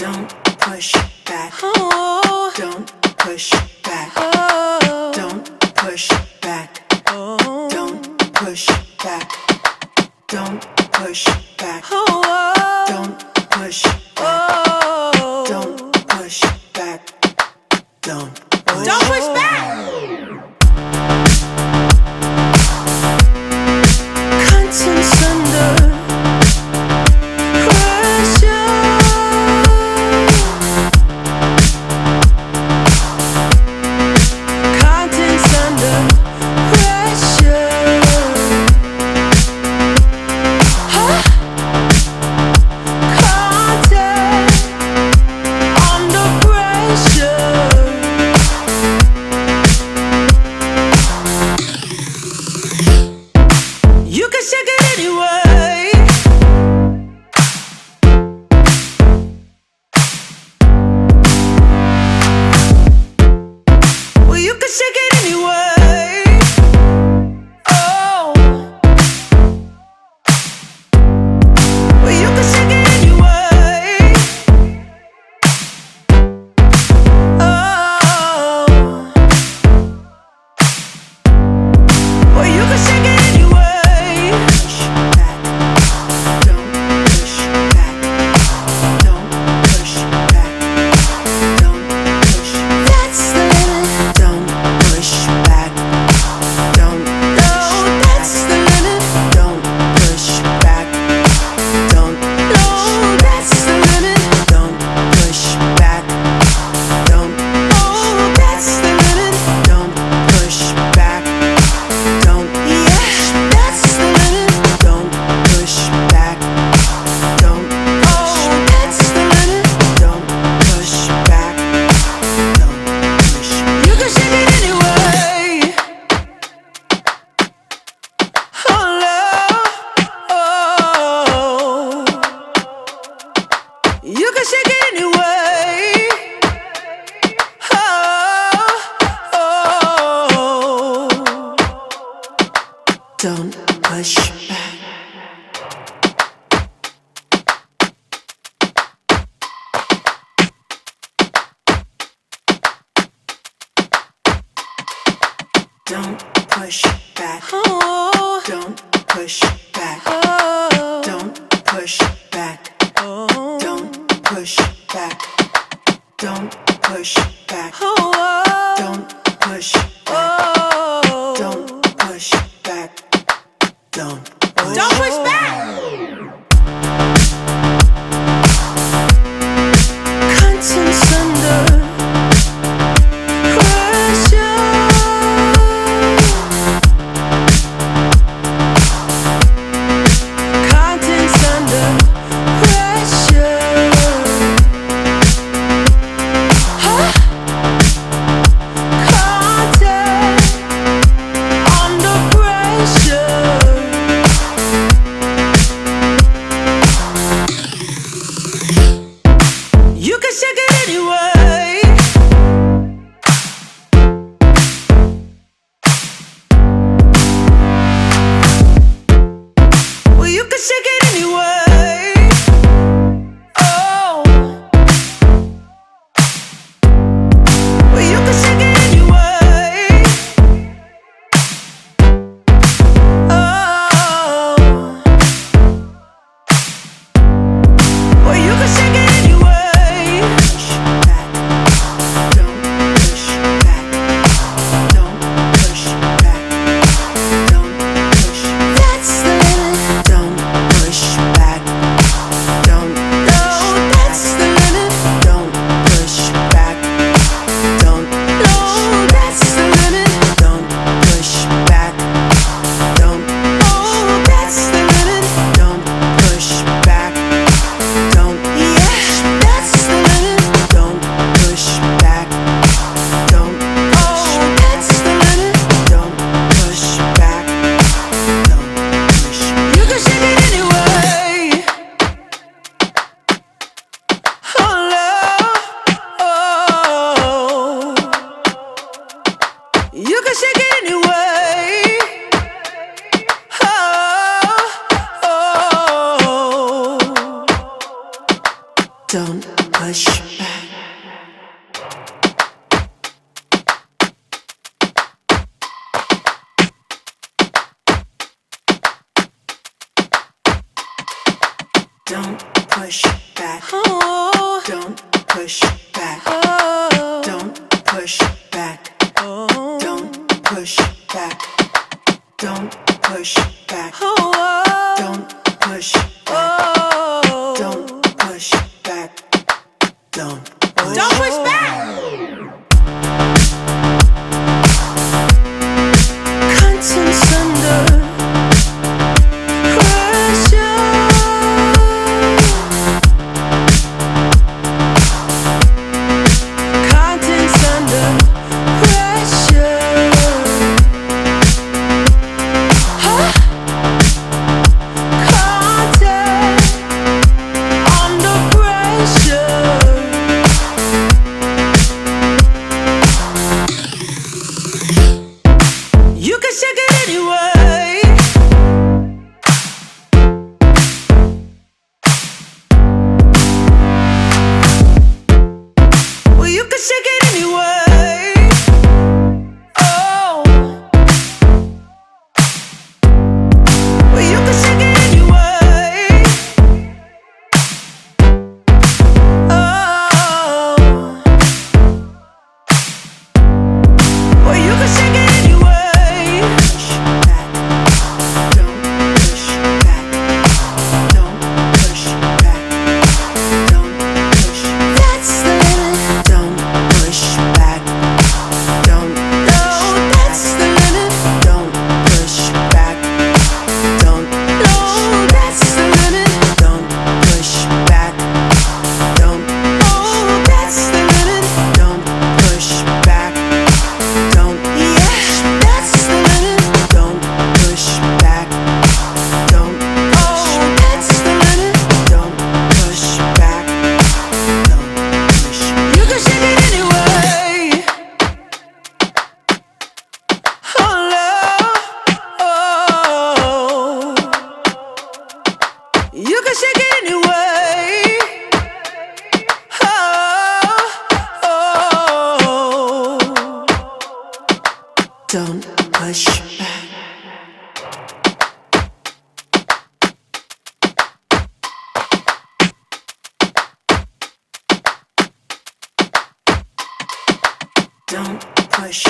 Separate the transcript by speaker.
Speaker 1: Don't push back. Oh. Don't push back. Oh. Don't push back. Oh. Don't push back. Don't push back. Oh. Don't push back. Oh. Don't push back. Don't push back. Contents under pressure. Contents under pressure. Huh? Content under pressure. You can shake it anyway. Well, you can shake it anyway. Oh. Well, you can shake it anyway. Oh. Well, you can shake it anyway. Push back. Don't push back. Don't push back. Don't push. That's the limit. Don't push back. Don't. No, that's the limit. Don't push back. Don't. No, that's the limit. Don't push back. Don't. Oh, that's the limit. Don't push back. Don't. Yeah, that's the limit. Don't push back. Don't. Oh, that's the limit. Don't push back. Don't push. You can shake it anyway. Oh, love. Oh. You can shake it anyway. Oh. Don't push back. Don't push back. Oh. Don't push back. Oh. Don't push back. Oh. Don't push back. Don't push back. Oh. Don't push back. Oh. Don't push back. Don't push back. Contents under pressure. Contents under pressure. Huh? Content under pressure. You can shake it anyway. Well, you can shake it anyway. Oh. Well, you can shake it anyway. Oh. Well, you can shake it anyway. Push back. Don't push back. Don't push back. Don't push. That's the limit. Don't push back. Don't. No, that's the limit. Don't push back. Don't. No, that's the limit. Don't push back. Don't. Oh, that's the limit. Don't push back. Don't. Yeah, that's the limit. Don't push back. Don't. Oh, that's the limit. Don't push back. Don't push. You can shake it anyway. Oh, love. Oh. You can shake it anyway. Oh. Don't push Don't push back.
Speaker 2: Oh,
Speaker 1: Don't push back.
Speaker 2: oh,
Speaker 1: Don't push back.
Speaker 2: oh,
Speaker 1: Don't push back. Don't push back.
Speaker 2: oh,
Speaker 1: Don't push back.
Speaker 2: oh.
Speaker 1: Don't push back. Don't push.
Speaker 2: Don't push back. Contents under pressure. Contents under pressure. Huh? Content under pressure. You can shake it anyway. Well, you can shake it anyway. Oh. Well, you can shake it anyway. Oh. Well, you can shake it anyway.
Speaker 1: Push back. Don't push back. Don't push back. Don't push.
Speaker 2: That's the limit.
Speaker 1: Don't push back. Don't
Speaker 2: No, that's the limit.
Speaker 1: Don't push back. Don't
Speaker 2: No, that's the limit.
Speaker 1: Don't push back. Don't
Speaker 2: Oh, that's the limit.
Speaker 1: Don't push back. Don't
Speaker 2: Yeah, that's the limit.
Speaker 1: Don't push back. Don't
Speaker 2: Oh, that's the limit.
Speaker 1: Don't push back. Don't push.
Speaker 2: You can shake it anyway. Oh, love. Oh. You can shake it anyway. Oh, oh.
Speaker 1: Don't push back. Don't push